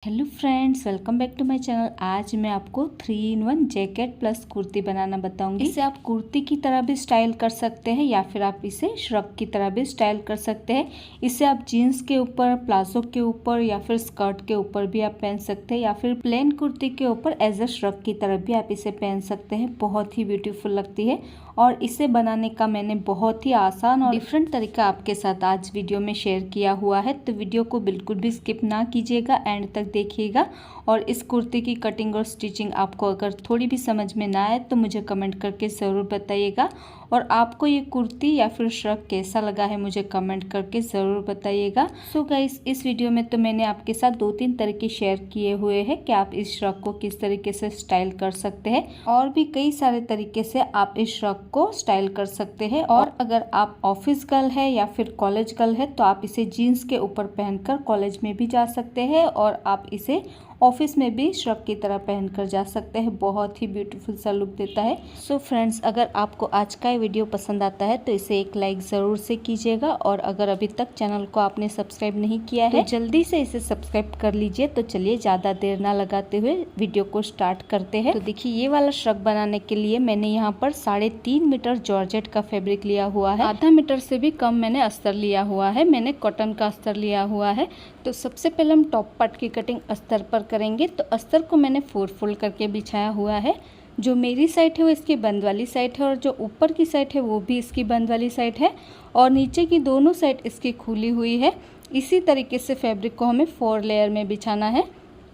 Hello friends, welcome back to my channel. आज मैं आपको 3-in-1 जैकेट प्लस कुर्ती बनाना बताऊंगी। इसे आप कुर्ती की तरह भी स्टाइल कर सकते हैं या फिर आप इसे श्रग की तरह भी स्टाइल कर सकते हैं। इसे आप जीन्स के ऊपर, प्लाजो के ऊपर या फिर स्कर्ट के ऊपर भी आप पहन सकते हैं या फिर प्लेन कुर्ती के ऊपर एज अ श्रग की तरह भी आप इसे पहन सकते हैं। बहुत ही ब्यूटीफुल लगती है और इसे बनाने का मैंने बहुत ही आसान और डिफरेंट तरीका आपके साथ आज वीडियो में शेयर किया हुआ है। तो वीडियो को बिल्कुल भी स्किप ना कीजिएगा, एंड तक देखिएगा। और इस कुर्ती की कटिंग और स्टिचिंग आपको अगर थोड़ी भी समझ में ना आए तो मुझे कमेंट करके ज़रूर बताइएगा। और आपको ये कुर्ती या फिर श्रग कैसा लगा है मुझे कमेंट करके ज़रूर बताइएगा। सो गाइस, इस वीडियो में तो मैंने आपके साथ 2-3 तरीके शेयर किए हुए हैं कि आप इस श्रग को किस तरीके से स्टाइल कर सकते हैं, और भी कई सारे तरीके से आप इस श्रग को स्टाइल कर सकते हैं। और अगर आप ऑफिस गर्ल है या फिर कॉलेज गर्ल है तो आप इसे जीन्स के ऊपर पहनकर कॉलेज में भी जा सकते हैं और आप इसे ऑफिस में भी श्रग की तरह पहनकर जा सकते हैं। बहुत ही ब्यूटीफुल सा लुक देता है। सो फ्रेंड्स, अगर आपको आज का ये वीडियो पसंद आता है तो इसे एक लाइक ज़रूर से कीजिएगा, और अगर अभी तक चैनल को आपने सब्सक्राइब नहीं किया है तो जल्दी से इसे सब्सक्राइब कर लीजिए। तो चलिए ज़्यादा देर ना लगाते हुए वीडियो को स्टार्ट करते हैं। तो देखिए, ये वाला श्रग बनाने के लिए मैंने यहाँ पर 3.5 मीटर जॉर्जेट का फैब्रिक लिया हुआ है। आधा मीटर से भी कम मैंने अस्तर लिया हुआ है। मैंने कॉटन का अस्तर लिया हुआ है। तो सबसे पहले हम टॉप पार्ट की कटिंग अस्तर पर करेंगे। तो अस्तर को मैंने 4 फोल्ड करके बिछाया हुआ है। जो मेरी साइड है वो इसकी बंद वाली साइड है, और जो ऊपर की साइड है वो भी इसकी बंद वाली साइड है, और नीचे की दोनों साइड इसकी खुली हुई है। इसी तरीके से फैब्रिक को हमें 4 लेयर में बिछाना है।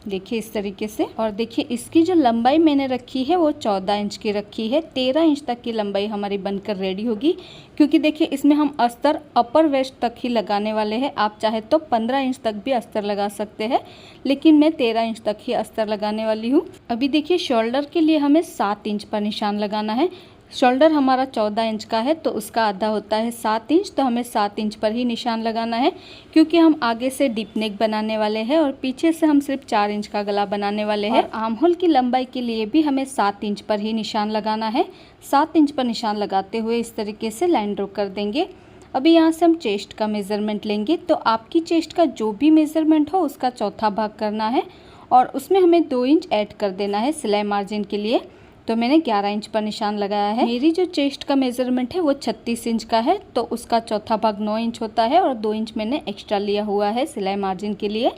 देखिए इस तरीके से। और देखिए इसकी जो लंबाई मैंने रखी है वो 14 इंच की रखी है। 13 इंच तक की लंबाई हमारी बनकर रेडी होगी, क्योंकि देखिए इसमें हम अस्तर अपर वेस्ट तक ही लगाने वाले हैं। आप चाहे तो 15 इंच तक भी अस्तर लगा सकते हैं, लेकिन मैं 13 इंच तक ही अस्तर लगाने वाली हूँ। अभी देखिए शोल्डर के लिए हमें 7 इंच पर निशान लगाना है। शोल्डर हमारा 14 इंच का है तो उसका आधा होता है 7 इंच, तो हमें 7 इंच पर ही निशान लगाना है, क्योंकि हम आगे से डीप नेक बनाने वाले हैं और पीछे से हम सिर्फ 4 इंच का गला बनाने वाले हैं। आर्म होल की लंबाई के लिए भी हमें 7 इंच पर ही निशान लगाना है। 7 इंच पर निशान लगाते हुए इस तरीके से लाइन ड्रॉ कर देंगे। अभी यहाँ से हम चेस्ट का मेज़रमेंट लेंगे। तो आपकी चेस्ट का जो भी मेज़रमेंट हो उसका चौथा भाग करना है, और उसमें हमें 2 इंच ऐड कर देना है सिलाई मार्जिन के लिए। तो मैंने 11 इंच पर निशान लगाया है। मेरी जो चेस्ट का मेजरमेंट है वो 36 इंच का है, तो उसका चौथा भाग 9 इंच होता है, और 2 इंच मैंने एक्स्ट्रा लिया हुआ है सिलाई मार्जिन के लिए।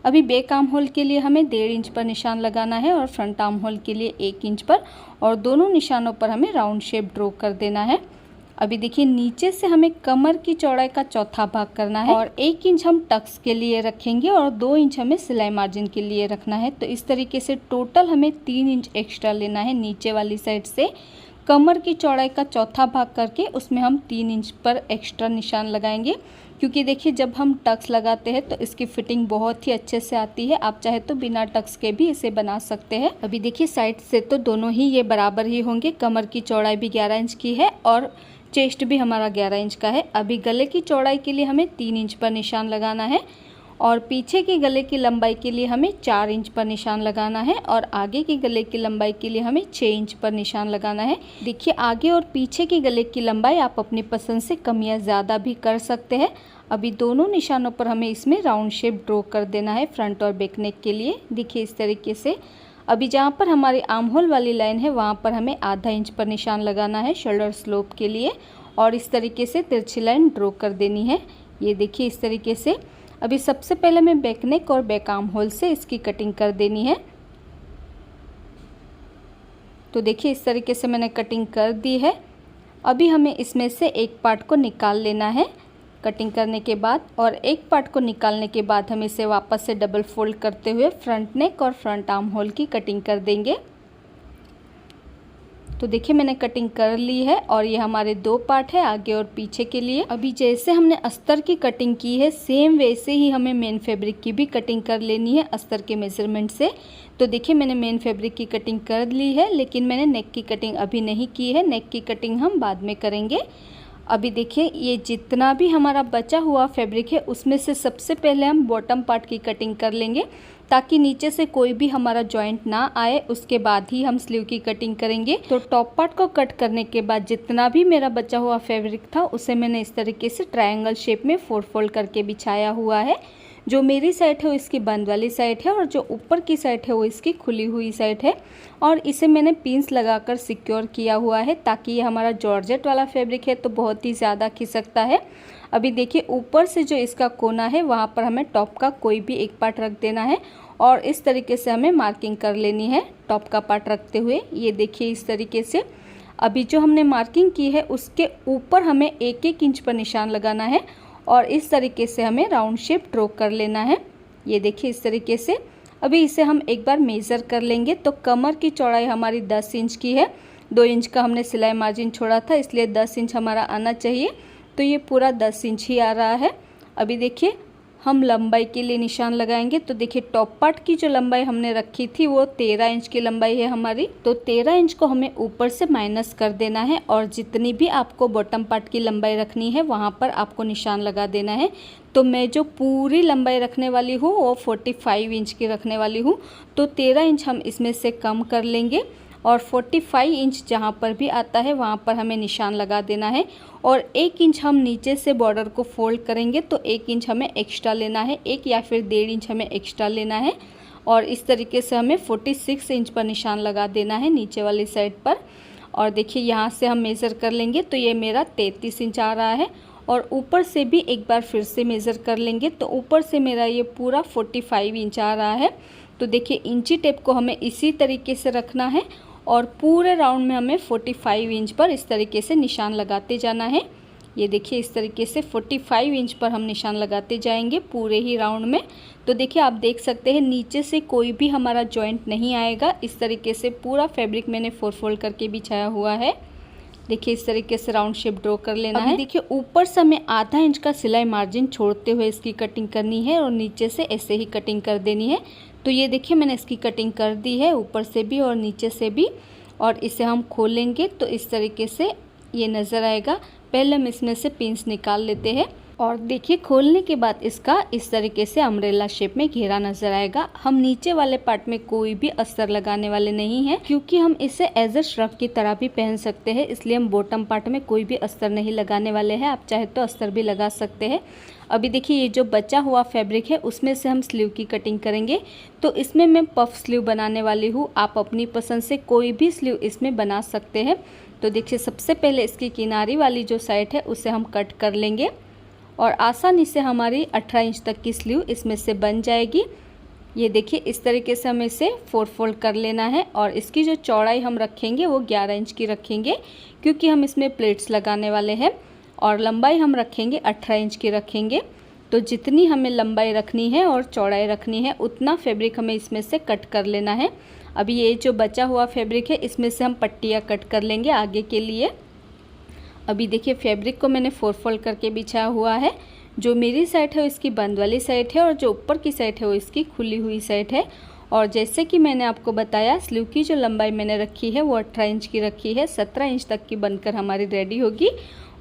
अभी बैक आर्म होल के लिए हमें 1.5 इंच पर निशान लगाना है, और फ्रंट आर्म होल के लिए 1 इंच पर, और दोनों निशानों पर हमें राउंड शेप ड्रॉ कर देना है। अभी देखिए नीचे से हमें कमर की चौड़ाई का चौथा भाग करना है, और 1 इंच हम टक्स के लिए रखेंगे और 2 इंच हमें सिलाई मार्जिन के लिए रखना है। तो इस तरीके से टोटल हमें 3 इंच एक्स्ट्रा लेना है नीचे वाली साइड से। कमर की चौड़ाई का चौथा भाग करके उसमें हम 3 इंच पर एक्स्ट्रा निशान लगाएंगे, क्योंकि देखिए जब हम टक्स लगाते हैं तो इसकी फिटिंग बहुत ही अच्छे से आती है। आप चाहे तो बिना टक्स के भी इसे बना सकते हैं। अभी देखिए साइड से तो दोनों ही ये बराबर ही होंगे। कमर की चौड़ाई भी 11 इंच की है और चेस्ट भी हमारा 11 इंच का है। अभी गले की चौड़ाई के लिए हमें 3 इंच पर निशान लगाना है, और पीछे के गले की लंबाई के लिए हमें 4 इंच पर निशान लगाना है, और आगे की गले की लंबाई के लिए हमें 6 इंच पर निशान लगाना है। देखिए आगे और पीछे की गले की लंबाई आप अपनी पसंद से कम या ज़्यादा भी कर सकते हैं। अभी दोनों निशानों पर हमें इसमें राउंड शेप ड्रॉ कर देना है फ्रंट और बैक नेक के लिए। देखिए इस तरीके से। अभी जहाँ पर हमारी आर्म होल वाली लाइन है वहाँ पर हमें आधा इंच पर निशान लगाना है शोल्डर स्लोप के लिए, और इस तरीके से तिरछी लाइन ड्रॉ कर देनी है। ये देखिए इस तरीके से। अभी सबसे पहले मैं बैक नेक और बैक आर्म होल से इसकी कटिंग कर देनी है। तो देखिए इस तरीके से मैंने कटिंग कर दी है। अभी हमें इसमें से एक पार्ट को निकाल लेना है कटिंग करने के बाद, और एक पार्ट को निकालने के बाद हम इसे वापस से डबल फोल्ड करते हुए फ्रंट नेक और फ्रंट आर्म होल की कटिंग कर देंगे। तो देखिए मैंने कटिंग कर ली है, और ये हमारे 2 पार्ट है आगे और पीछे के लिए। अभी जैसे हमने अस्तर की कटिंग की है सेम वैसे ही हमें मेन फैब्रिक की भी कटिंग कर लेनी है अस्तर के मेजरमेंट से। तो देखिए मैंने मेन फैब्रिक की कटिंग कर ली है, लेकिन मैंने नेक की कटिंग अभी नहीं की है। नेक की कटिंग हम बाद में करेंगे। अभी देखिए ये जितना भी हमारा बचा हुआ फैब्रिक है उसमें से सबसे पहले हम बॉटम पार्ट की कटिंग कर लेंगे, ताकि नीचे से कोई भी हमारा जॉइंट ना आए। उसके बाद ही हम स्लीव की कटिंग करेंगे। तो टॉप पार्ट को कट करने के बाद जितना भी मेरा बचा हुआ फैब्रिक था उसे मैंने इस तरीके से ट्रायंगल शेप में 4 फोल्ड करके बिछाया हुआ है। जो मेरी साइड है वो इसकी बंद वाली साइड है और जो ऊपर की साइड है वो इसकी खुली हुई साइड है। और इसे मैंने पिंस लगाकर सिक्योर किया हुआ है ताकि ये हमारा जॉर्जेट वाला फैब्रिक है तो बहुत ही ज़्यादा खिसकता है। अभी देखिए ऊपर से जो इसका कोना है वहाँ पर हमें टॉप का कोई भी एक पार्ट रख देना है और इस तरीके से हमें मार्किंग कर लेनी है टॉप का पार्ट रखते हुए। ये देखिए इस तरीके से। अभी जो हमने मार्किंग की है उसके ऊपर हमें 1-1 इंच पर निशान लगाना है और इस तरीके से हमें राउंड शेप ड्रॉ कर लेना है। ये देखिए इस तरीके से। अभी इसे हम एक बार मेज़र कर लेंगे तो कमर की चौड़ाई हमारी 10 इंच की है। 2 इंच का हमने सिलाई मार्जिन छोड़ा था इसलिए 10 इंच हमारा आना चाहिए, तो ये पूरा 10 इंच ही आ रहा है। अभी देखिए हम लंबाई के लिए निशान लगाएंगे तो देखिए टॉप पार्ट की जो लंबाई हमने रखी थी वो 13 इंच की लंबाई है हमारी, तो 13 इंच को हमें ऊपर से माइनस कर देना है और जितनी भी आपको बॉटम पार्ट की लंबाई रखनी है वहाँ पर आपको निशान लगा देना है। तो मैं जो पूरी लंबाई रखने वाली हूँ वो 45 इंच की रखने वाली हूँ, तो 13 इंच हम इसमें से कम कर लेंगे और 45 इंच जहाँ पर भी आता है वहाँ पर हमें निशान लगा देना है। और 1 इंच हम नीचे से बॉर्डर को फोल्ड करेंगे तो 1 इंच हमें एक्स्ट्रा लेना है, 1 या फिर 1.5 इंच हमें एक्स्ट्रा लेना है और इस तरीके से हमें 46 इंच पर निशान लगा देना है नीचे वाली साइड पर। और देखिए यहाँ से हम मेज़र कर लेंगे तो ये मेरा 33 इंच आ रहा है और ऊपर से भी एक बार फिर से मेज़र कर लेंगे तो ऊपर से मेरा ये पूरा 45 इंच आ रहा है। तो देखिए इंची टेप को हमें इसी तरीके से रखना है और पूरे राउंड में हमें 45 इंच पर इस तरीके से निशान लगाते जाना है। ये देखिए इस तरीके से 45 इंच पर हम निशान लगाते जाएंगे पूरे ही राउंड में। तो देखिए आप देख सकते हैं नीचे से कोई भी हमारा जॉइंट नहीं आएगा। इस तरीके से पूरा फैब्रिक मैंने 4 फोल्ड करके बिछाया हुआ है। देखिए इस तरीके से राउंड शेप ड्रॉ कर लेना है। देखिए ऊपर से हमें आधा इंच का सिलाई मार्जिन छोड़ते हुए इसकी कटिंग करनी है और नीचे से ऐसे ही कटिंग कर देनी है। तो ये देखिए मैंने इसकी कटिंग कर दी है ऊपर से भी और नीचे से भी, और इसे हम खोलेंगे तो इस तरीके से ये नज़र आएगा। पहले हम इसमें से पिंस निकाल लेते हैं और देखिए खोलने के बाद इसका इस तरीके से अम्ब्रेला शेप में घेरा नजर आएगा। हम नीचे वाले पार्ट में कोई भी अस्तर लगाने वाले नहीं हैं क्योंकि हम इसे एज ए श्रग की तरह भी पहन सकते हैं, इसलिए हम बॉटम पार्ट में कोई भी अस्तर नहीं लगाने वाले हैं। आप चाहे तो अस्तर भी लगा सकते हैं। अभी देखिए ये जो बचा हुआ फैब्रिक है उसमें से हम स्लीव की कटिंग करेंगे, तो इसमें मैं पफ स्लीव बनाने वाली हूँ। आप अपनी पसंद से कोई भी स्लीव इसमें बना सकते हैं। तो देखिए सबसे पहले इसकी किनारी वाली जो साइड है उसे हम कट कर लेंगे और आसानी से हमारी 18 इंच तक की स्लीव इसमें से बन जाएगी। ये देखिए इस तरीके से हमें इसे 4 फोल्ड कर लेना है और इसकी जो चौड़ाई हम रखेंगे वो 11 इंच की रखेंगे क्योंकि हम इसमें प्लेट्स लगाने वाले हैं, और लंबाई हम रखेंगे 18 इंच की रखेंगे। तो जितनी हमें लंबाई रखनी है और चौड़ाई रखनी है उतना फैब्रिक हमें इसमें से कट कर लेना है। अभी ये जो बचा हुआ फैब्रिक है इसमें से हम पट्टियाँ कट कर लेंगे आगे के लिए। अभी देखिए फैब्रिक को मैंने 4 फोल्ड करके बिछाया हुआ है। जो मेरी साइड है वो इसकी बंद वाली साइड है और जो ऊपर की साइड है वो इसकी खुली हुई साइड है। और जैसे कि मैंने आपको बताया स्लीव की जो लंबाई मैंने रखी है वो 18 इंच की रखी है। 17 इंच तक की बनकर हमारी रेडी होगी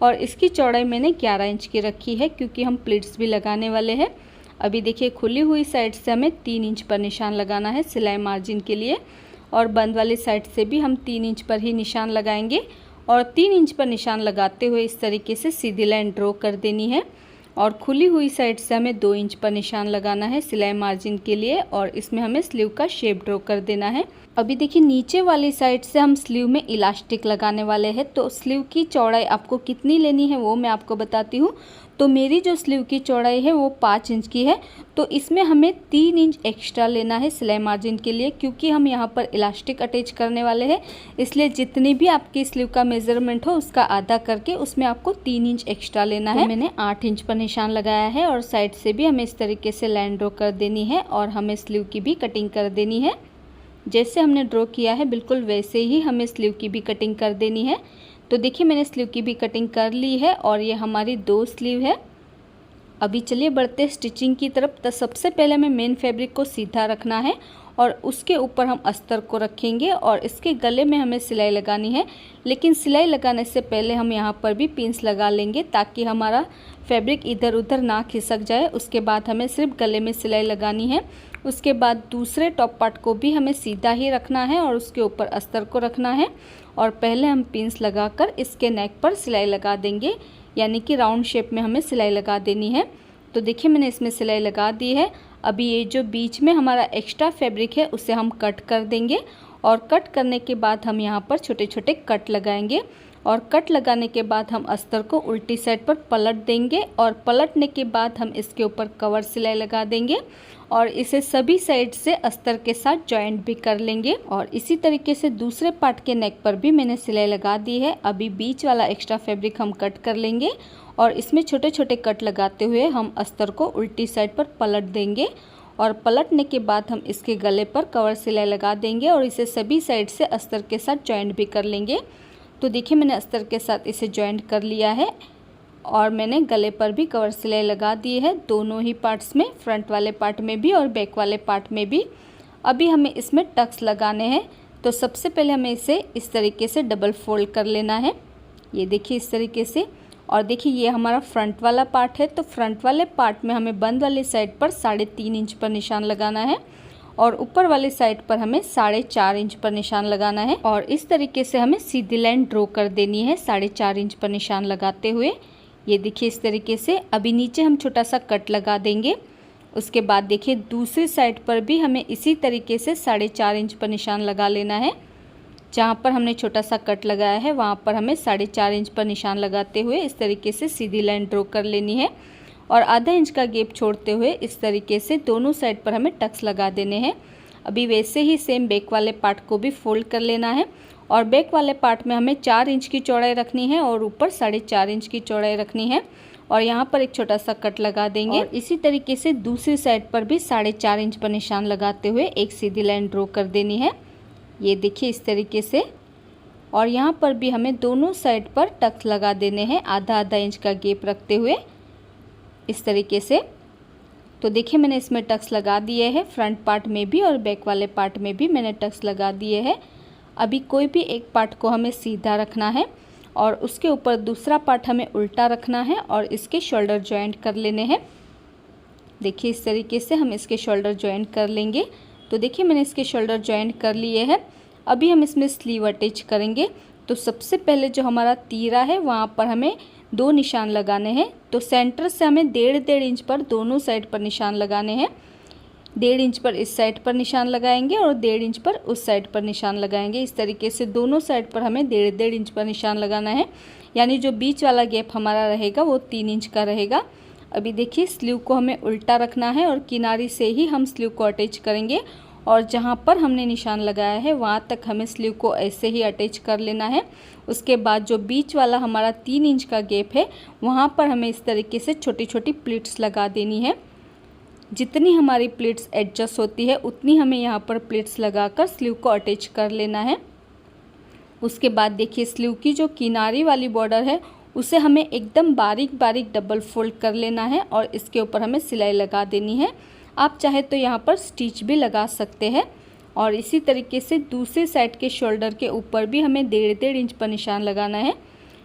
और इसकी चौड़ाई मैंने 11 इंच की रखी है क्योंकि हम प्लीट्स भी लगाने वाले हैं। अभी देखिए खुली हुई साइड से हमें 3 इंच पर निशान लगाना है सिलाई मार्जिन के लिए, और बंद वाली साइड से भी हम 3 इंच पर ही निशान लगाएंगे और 3 इंच पर निशान लगाते हुए इस तरीके से सीधी लाइन ड्रॉ कर देनी है। और खुली हुई साइड से हमें 2 इंच पर निशान लगाना है सिलाई मार्जिन के लिए और इसमें हमें स्लीव का शेप ड्रॉ कर देना है। अभी देखिए नीचे वाली साइड से हम स्लीव में इलास्टिक लगाने वाले हैं, तो स्लीव की चौड़ाई आपको कितनी लेनी है वो मैं आपको बताती हूँ। तो मेरी जो स्लीव की चौड़ाई है वो 5 इंच की है, तो इसमें हमें 3 इंच एक्स्ट्रा लेना है सिलाई मार्जिन के लिए क्योंकि हम यहाँ पर इलास्टिक अटैच करने वाले हैं। इसलिए जितनी भी आपकी स्लीव का मेजरमेंट हो उसका आधा करके उसमें आपको 3 इंच एक्स्ट्रा लेना है। मैंने 8 इंच पर निशान लगाया है और साइड से भी हमें इस तरीके से लाइन ड्रॉ कर देनी है और हमें स्लीव की भी कटिंग कर देनी है। जैसे हमने ड्रॉ किया है बिल्कुल वैसे ही हमें स्लीव की भी कटिंग कर देनी है। तो देखिए मैंने स्लीव की भी कटिंग कर ली है और ये हमारी 2 स्लीव है। अभी चलिए बढ़ते स्टिचिंग की तरफ। तो सबसे पहले हमें मेन फैब्रिक को सीधा रखना है और उसके ऊपर हम अस्तर को रखेंगे और इसके गले में हमें सिलाई लगानी है, लेकिन सिलाई लगाने से पहले हम यहाँ पर भी पिंस लगा लेंगे ताकि हमारा फैब्रिक इधर उधर ना खिसक जाए। उसके बाद हमें सिर्फ गले में सिलाई लगानी है। उसके बाद दूसरे टॉप पार्ट को भी हमें सीधा ही रखना है और उसके ऊपर अस्तर को रखना है और पहले हम पिंस लगाकर इसके नेक पर सिलाई लगा देंगे, यानी कि राउंड शेप में हमें सिलाई लगा देनी है। तो देखिए मैंने इसमें सिलाई लगा दी है। अभी ये जो बीच में हमारा एक्स्ट्रा फैब्रिक है उसे हम कट कर देंगे और कट करने के बाद हम यहाँ पर छोटे छोटे कट लगाएंगे और कट लगाने के बाद हम अस्तर को उल्टी साइड पर पलट देंगे और पलटने के बाद हम इसके ऊपर कवर सिलाई लगा देंगे और इसे सभी साइड से अस्तर के साथ जॉइंट भी कर लेंगे। और इसी तरीके से दूसरे पार्ट के नेक पर भी मैंने सिलाई लगा दी है। अभी बीच वाला एक्स्ट्रा फैब्रिक हम कट कर लेंगे और इसमें छोटे छोटे कट लगाते हुए हम अस्तर को उल्टी साइड पर पलट देंगे और पलटने के बाद हम इसके गले पर कवर सिलाई लगा देंगे और इसे सभी साइड से अस्तर के साथ जॉइंट भी कर लेंगे। तो देखिए मैंने अस्तर के साथ इसे जॉइंट कर लिया है और मैंने गले पर भी कवर सिलाई लगा दी है, दोनों ही पार्ट्स में, फ्रंट वाले पार्ट में भी और बैक वाले पार्ट में भी। अभी हमें इसमें टक्स लगाने हैं। तो सबसे पहले हमें इसे इस तरीके से डबल फोल्ड कर लेना है, ये देखिए इस तरीके से। और देखिए ये हमारा फ्रंट वाला पार्ट है, तो फ्रंट वाले पार्ट में हमें बंद वाली साइड पर 3.5 इंच पर निशान लगाना है और ऊपर वाली साइड पर हमें 4.5 इंच पर निशान लगाना है। और इस तरीके से हमें सीधी लाइन ड्रॉ कर देनी है 4.5 इंच पर निशान लगाते हुए, ये देखिए इस तरीके से। अभी नीचे हम छोटा सा कट लगा देंगे। उसके बाद देखिए दूसरी साइड पर भी हमें इसी तरीके से 4.5 इंच पर निशान लगा लेना है। जहाँ पर हमने छोटा सा कट लगाया है वहाँ पर हमें 4.5 इंच पर निशान लगाते हुए इस तरीके से सीधी लाइन ड्रॉ कर लेनी है और आधा इंच का गैप छोड़ते हुए इस तरीके से दोनों साइड पर हमें टक्स लगा देने हैं। अभी वैसे ही सेम बैक वाले पार्ट को भी फोल्ड कर लेना है और बैक वाले पार्ट में हमें 4 इंच की चौड़ाई रखनी है और ऊपर 4.5 इंच की चौड़ाई रखनी है और यहाँ पर एक छोटा सा कट लगा देंगे। और इसी तरीके से दूसरी साइड पर भी 4.5 इंच पर निशान लगाते हुए एक सीधी लाइन ड्रॉ कर देनी है, ये देखिए इस तरीके से। और यहाँ पर भी हमें दोनों साइड पर टक्स लगा देने हैं आधा इंच का गैप रखते हुए इस तरीके से। तो देखिए मैंने इसमें टक्स लगा दिए हैं, फ्रंट पार्ट में भी और बैक वाले पार्ट में भी मैंने टक्स लगा दिए हैं। अभी कोई भी एक पार्ट को हमें सीधा रखना है और उसके ऊपर दूसरा पार्ट हमें उल्टा रखना है और इसके शोल्डर जॉइंट कर लेने हैं। देखिए इस तरीके से हम इसके शोल्डर जॉइंट कर लेंगे। तो देखिए मैंने इसके शोल्डर जॉइंट कर लिए हैं। अभी हम इसमें स्लीव अटैच करेंगे। तो सबसे पहले जो हमारा तीरा है वहाँ पर हमें 2 निशान लगाने हैं। तो सेंटर से हमें 1.5 इंच पर दोनों साइड पर निशान लगाने हैं। 1.5 इंच पर इस साइड पर निशान लगाएंगे और 1.5 इंच पर उस साइड पर निशान लगाएंगे। इस तरीके से दोनों साइड पर हमें 1.5 इंच पर निशान लगाना है, यानी जो बीच वाला गैप हमारा रहेगा वो 3 इंच का रहेगा। अभी देखिए स्लीव को हमें उल्टा रखना है और किनारी से ही हम स्लीव को अटैच करेंगे और जहाँ पर हमने निशान लगाया है वहाँ तक हमें स्लीव को ऐसे ही अटैच कर लेना है। उसके बाद जो बीच वाला हमारा 3 इंच का गैप है वहाँ पर हमें इस तरीके से छोटी छोटी प्लीट्स लगा देनी है। जितनी हमारी प्लीट्स एडजस्ट होती है उतनी हमें यहाँ पर प्लीट्स लगाकर स्लीव को अटैच कर लेना है। उसके बाद देखिए स्लीव की जो किनारी वाली बॉर्डर है उसे हमें एकदम बारीक बारीक डबल फोल्ड कर लेना है और इसके ऊपर हमें सिलाई लगा देनी है। आप चाहे तो यहाँ पर स्टिच भी लगा सकते हैं। और इसी तरीके से दूसरी साइड के शोल्डर के ऊपर भी हमें 1.5 इंच पर निशान लगाना है।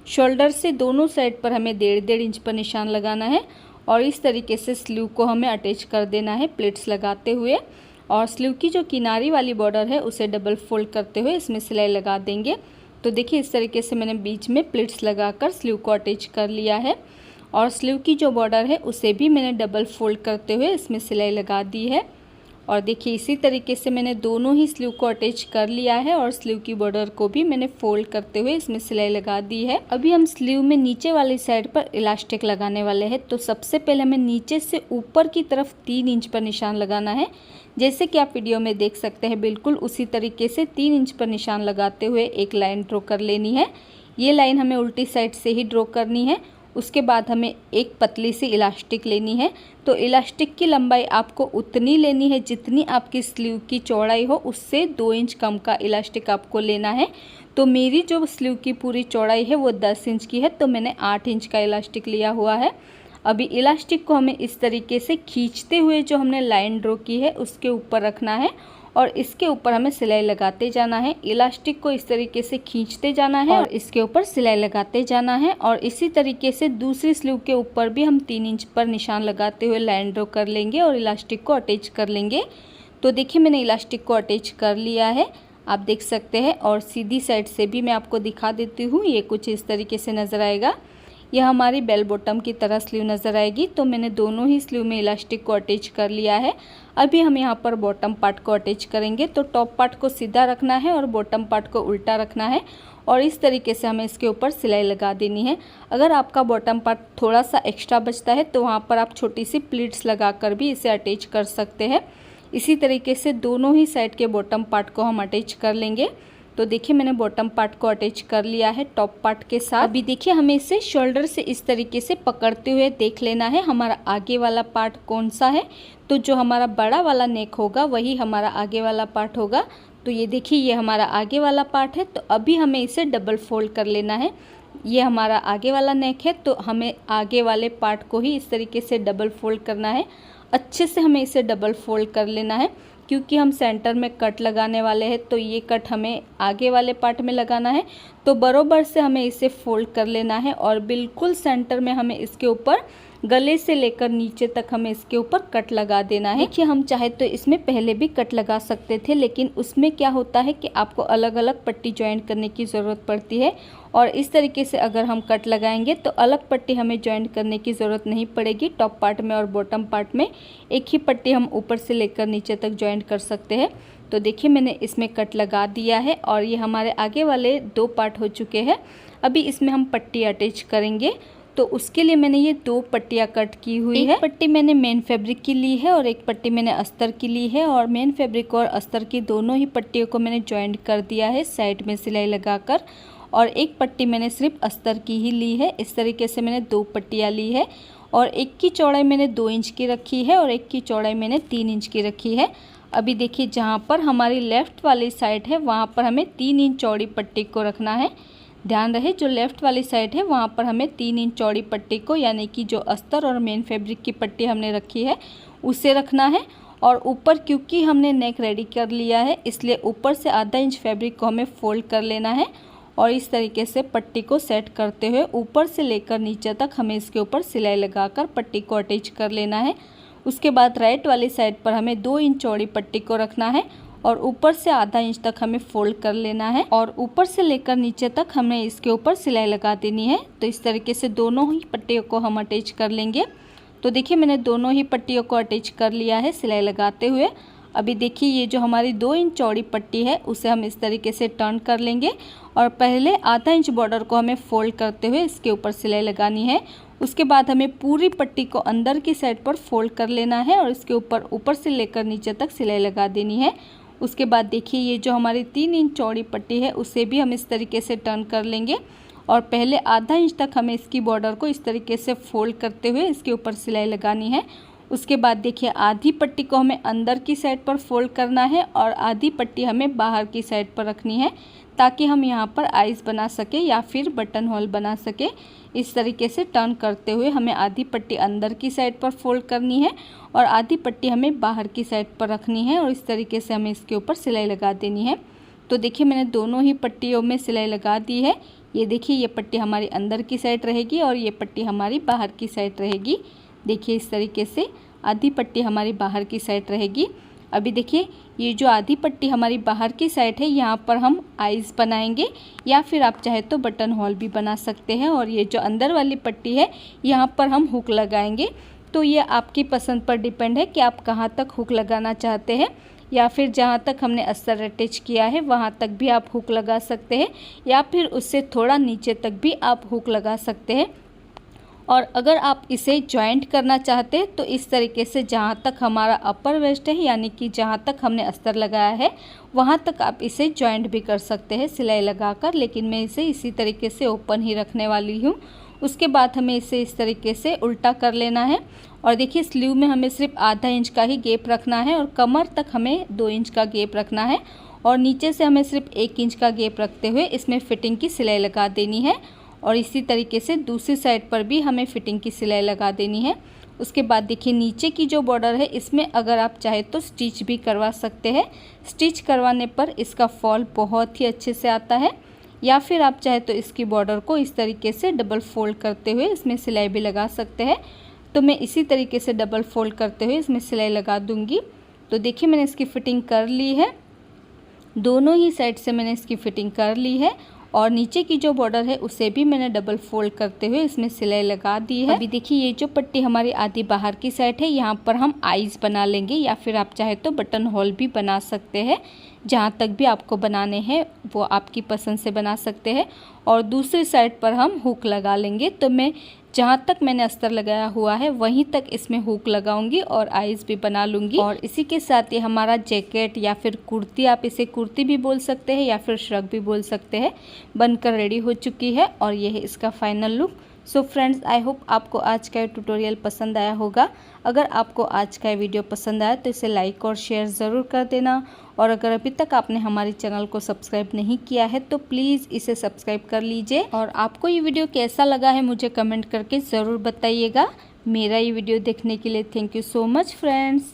शोल्डर से दोनों साइड पर हमें 1.5 इंच पर निशान लगाना है और इस तरीके से स्लीव को हमें अटैच कर देना है प्लेट्स लगाते हुए। और स्लीव की जो किनारी वाली बॉर्डर है उसे डबल फोल्ड करते हुए इसमें सिलाई लगा देंगे। तो देखिए इस तरीके से मैंने बीच में प्लेट्स लगाकर स्लीव को अटैच कर लिया है और स्लीव की जो बॉर्डर है उसे भी मैंने डबल फोल्ड करते हुए इसमें सिलाई लगा दी है। और देखिए इसी तरीके से मैंने दोनों ही स्लीव को अटैच कर लिया है और स्लीव की बॉर्डर को भी मैंने फोल्ड करते हुए इसमें सिलाई लगा दी है। अभी हम स्लीव में नीचे वाली साइड पर इलास्टिक लगाने वाले हैं। तो सबसे पहले हमें नीचे से ऊपर की तरफ 3 इंच पर निशान लगाना है। जैसे कि आप वीडियो में देख सकते हैं बिल्कुल उसी तरीके से 3 इंच पर निशान लगाते हुए एक लाइन ड्रॉ कर लेनी है। ये लाइन हमें उल्टी साइड से ही ड्रॉ करनी है। उसके बाद हमें एक पतली सी इलास्टिक लेनी है। तो इलास्टिक की लंबाई आपको उतनी लेनी है जितनी आपकी स्लीव की चौड़ाई हो, उससे 2 इंच कम का इलास्टिक आपको लेना है। तो मेरी जो स्लीव की पूरी चौड़ाई है वो 10 इंच की है, तो मैंने 8 इंच का इलास्टिक लिया हुआ है। अभी इलास्टिक को हमें इस तरीके से खींचते हुए जो हमने लाइन ड्रॉ की है उसके ऊपर रखना है और इसके ऊपर हमें सिलाई लगाते जाना है। इलास्टिक को इस तरीके से खींचते जाना है और इसके ऊपर सिलाई लगाते जाना है। और इसी तरीके से दूसरी स्लीव के ऊपर भी हम 3 इंच पर निशान लगाते हुए लाइन ड्रॉ कर लेंगे और इलास्टिक को अटैच कर लेंगे। तो देखिए मैंने इलास्टिक को अटैच कर लिया है, आप देख सकते हैं। और सीधी साइड से भी मैं आपको दिखा देती हूँ, ये कुछ इस तरीके से नज़र आएगा। यह हमारी बेल बॉटम की तरह स्लीव नज़र आएगी। तो मैंने दोनों ही स्लीव में इलास्टिक को अटैच कर लिया है। अभी हम यहाँ पर बॉटम पार्ट को अटैच करेंगे। तो टॉप पार्ट को सीधा रखना है और बॉटम पार्ट को उल्टा रखना है और इस तरीके से हमें इसके ऊपर सिलाई लगा देनी है। अगर आपका बॉटम पार्ट थोड़ा सा एक्स्ट्रा बचता है तो वहाँ पर आप छोटी सी प्लीट्स लगाकर भी इसे अटैच कर सकते हैं। इसी तरीके से दोनों ही साइड के बॉटम पार्ट को हम अटैच कर लेंगे। तो देखिए मैंने बॉटम पार्ट को अटैच कर लिया है टॉप पार्ट के साथ। अभी देखिए हमें इसे शोल्डर से इस तरीके से पकड़ते हुए देख लेना है हमारा आगे वाला पार्ट कौन सा है। तो जो हमारा बड़ा वाला नेक होगा वही हमारा आगे वाला पार्ट होगा। तो ये देखिए ये हमारा आगे वाला पार्ट है। तो अभी हमें इसे डबल फोल्ड कर लेना है। ये हमारा आगे वाला नेक है तो हमें आगे वाले पार्ट को ही इस तरीके से डबल फोल्ड करना है। अच्छे से हमें इसे डबल फोल्ड कर लेना है क्योंकि हम सेंटर में कट लगाने वाले हैं। तो ये कट हमें आगे वाले पार्ट में लगाना है। तो बराबर से हमें इसे फोल्ड कर लेना है और बिल्कुल सेंटर में हमें इसके ऊपर गले से लेकर नीचे तक हमें इसके ऊपर कट लगा देना है। देखिए हम चाहे तो इसमें पहले भी कट लगा सकते थे, लेकिन उसमें क्या होता है कि आपको अलग अलग पट्टी ज्वाइंट करने की ज़रूरत पड़ती है। और इस तरीके से अगर हम कट लगाएंगे तो अलग पट्टी हमें ज्वाइंट करने की ज़रूरत नहीं पड़ेगी। टॉप पार्ट में और बॉटम पार्ट में एक ही पट्टी हम ऊपर से लेकर नीचे तक ज्वाइंट कर सकते हैं। तो देखिए मैंने इसमें कट लगा दिया है और ये हमारे आगे वाले दो पार्ट हो चुके हैं। अभी इसमें हम पट्टी अटैच करेंगे। तो उसके लिए मैंने ये दो पट्टियाँ कट की हुई है। एक पट्टी मैंने मेन फैब्रिक की ली है और एक पट्टी मैंने अस्तर की ली है। और मेन फैब्रिक और अस्तर की दोनों ही पट्टियों को मैंने ज्वाइंट कर दिया है साइड में सिलाई लगाकर। और एक पट्टी मैंने सिर्फ अस्तर की ही ली है। इस तरीके से मैंने दो पट्टियाँ ली है और एक की चौड़ाई मैंने 2 इंच की रखी है और एक की चौड़ाई मैंने 3 इंच की रखी है। अभी देखिए जहाँ पर हमारी लेफ़्ट वाली साइड है वहाँ पर हमें 3 इंच चौड़ी पट्टी को रखना है। ध्यान रहे जो लेफ़्ट वाली साइड है वहाँ पर हमें 3 इंच चौड़ी पट्टी को, यानी कि जो अस्तर और मेन फैब्रिक की पट्टी हमने रखी है उसे रखना है। और ऊपर क्योंकि हमने नेक रेडी कर लिया है इसलिए ऊपर से आधा इंच फैब्रिक को हमें फोल्ड कर लेना है और इस तरीके से पट्टी को सेट करते हुए ऊपर से लेकर नीचे तक हमें इसके ऊपर सिलाई लगाकर पट्टी को अटैच कर लेना है। उसके बाद राइट वाली साइड पर हमें 2 इंच चौड़ी पट्टी को रखना है और ऊपर से आधा इंच तक हमें फोल्ड कर लेना है और ऊपर से लेकर नीचे तक हमें इसके ऊपर सिलाई लगा देनी है। तो इस तरीके से दोनों ही पट्टियों को हम अटैच कर लेंगे। तो देखिए मैंने दोनों ही पट्टियों को अटैच कर लिया है सिलाई लगाते हुए। अभी देखिए ये जो हमारी 2 इंच चौड़ी पट्टी है उसे हम इस तरीके से टर्न कर लेंगे और पहले आधा इंच बॉर्डर को हमें फोल्ड करते हुए इसके ऊपर सिलाई लगानी है। उसके बाद हमें पूरी पट्टी को अंदर की साइड पर फोल्ड कर लेना है और इसके ऊपर से लेकर नीचे तक सिलाई लगा देनी है। उसके बाद देखिए ये जो हमारी 3 इंच चौड़ी पट्टी है उसे भी हम इस तरीके से टर्न कर लेंगे और पहले आधा इंच तक हमें इसकी बॉर्डर को इस तरीके से फोल्ड करते हुए इसके ऊपर सिलाई लगानी है। उसके बाद देखिए आधी पट्टी को हमें अंदर की साइड पर फोल्ड करना है और आधी पट्टी हमें बाहर की साइड पर रखनी है ताकि हम यहाँ पर आइज़ बना सके या फिर बटन होल बना सके। इस तरीके से टर्न करते हुए हमें आधी पट्टी अंदर की साइड पर फोल्ड करनी है और आधी पट्टी हमें बाहर की साइड पर रखनी है और इस तरीके से हमें इसके ऊपर सिलाई लगा देनी है। तो देखिए मैंने दोनों ही पट्टियों में सिलाई लगा दी है। ये देखिए ये पट्टी हमारी अंदर की साइड रहेगी और ये पट्टी हमारी बाहर की साइड रहेगी। देखिए इस तरीके से आधी पट्टी हमारी बाहर की साइड रहेगी। अभी देखिए ये जो आधी पट्टी हमारी बाहर की साइड है यहाँ पर हम आइज़ बनाएंगे या फिर आप चाहे तो बटन होल भी बना सकते हैं। और ये जो अंदर वाली पट्टी है यहाँ पर हम हुक लगाएंगे। तो ये आपकी पसंद पर डिपेंड है कि आप कहाँ तक हुक लगाना चाहते हैं या फिर जहाँ तक हमने अस्तर अटैच किया है वहाँ तक भी आप हुक लगा सकते हैं या फिर उससे थोड़ा नीचे तक भी आप हुक लगा सकते हैं। और अगर आप इसे जॉइंट करना चाहते हैं तो इस तरीके से जहाँ तक हमारा अपर वेस्ट है यानी कि जहाँ तक हमने अस्तर लगाया है वहाँ तक आप इसे जॉइंट भी कर सकते हैं सिलाई लगाकर, लेकिन मैं इसे इसी तरीके से ओपन ही रखने वाली हूँ। उसके बाद हमें इसे इस तरीके से उल्टा कर लेना है और देखिए स्लीव में हमें सिर्फ आधा इंच का ही गैप रखना है और कमर तक हमें 2 इंच का गैप रखना है और नीचे से हमें सिर्फ 1 इंच का गैप रखते हुए इसमें फिटिंग की सिलाई लगा देनी है। और इसी तरीके से दूसरी साइड पर भी हमें फिटिंग की सिलाई लगा देनी है। उसके बाद देखिए नीचे की जो बॉर्डर है इसमें अगर आप चाहे तो स्टिच भी करवा सकते हैं। स्टिच करवाने पर इसका फॉल बहुत ही अच्छे से आता है। या फिर आप चाहे तो इसकी बॉर्डर को इस तरीके से डबल फोल्ड करते हुए इसमें सिलाई भी लगा सकते हैं। तो मैं इसी तरीके से डबल फोल्ड करते हुए इसमें सिलाई लगा दूंगी। तो देखिए मैंने इसकी फ़िटिंग कर ली है, दोनों ही साइड से मैंने इसकी फ़िटिंग कर ली है। और नीचे की जो बॉर्डर है उसे भी मैंने डबल फोल्ड करते हुए इसमें सिलाई लगा दी है। अभी देखिए ये जो पट्टी हमारी आधी बाहर की साइड है, यहाँ पर हम आईज बना लेंगे या फिर आप चाहे तो बटन होल भी बना सकते हैं। जहाँ तक भी आपको बनाने हैं वो आपकी पसंद से बना सकते हैं। और दूसरी साइड पर हम हुक लगा लेंगे। तो मैं जहाँ तक मैंने अस्तर लगाया हुआ है वहीं तक इसमें हुक लगाऊंगी और आईज भी बना लूँगी। और इसी के साथ ये हमारा जैकेट या फिर कुर्ती, आप इसे कुर्ती भी बोल सकते हैं या फिर श्रग भी बोल सकते हैं, बनकर रेडी हो चुकी है। और ये है इसका final look. So friends, I hope आपको आज का ट्यूटोरियल पसंद आया होगा। अगर आपको आज का वीडियो पसंद आया तो इसे लाइक और शेयर ज़रूर कर देना। और अगर अभी तक आपने हमारे चैनल को सब्सक्राइब नहीं किया है तो प्लीज़ इसे सब्सक्राइब कर लीजिए। और आपको ये वीडियो कैसा लगा है मुझे कमेंट करके ज़रूर बताइएगा। मेरा ये वीडियो देखने के लिए thank you so much friends.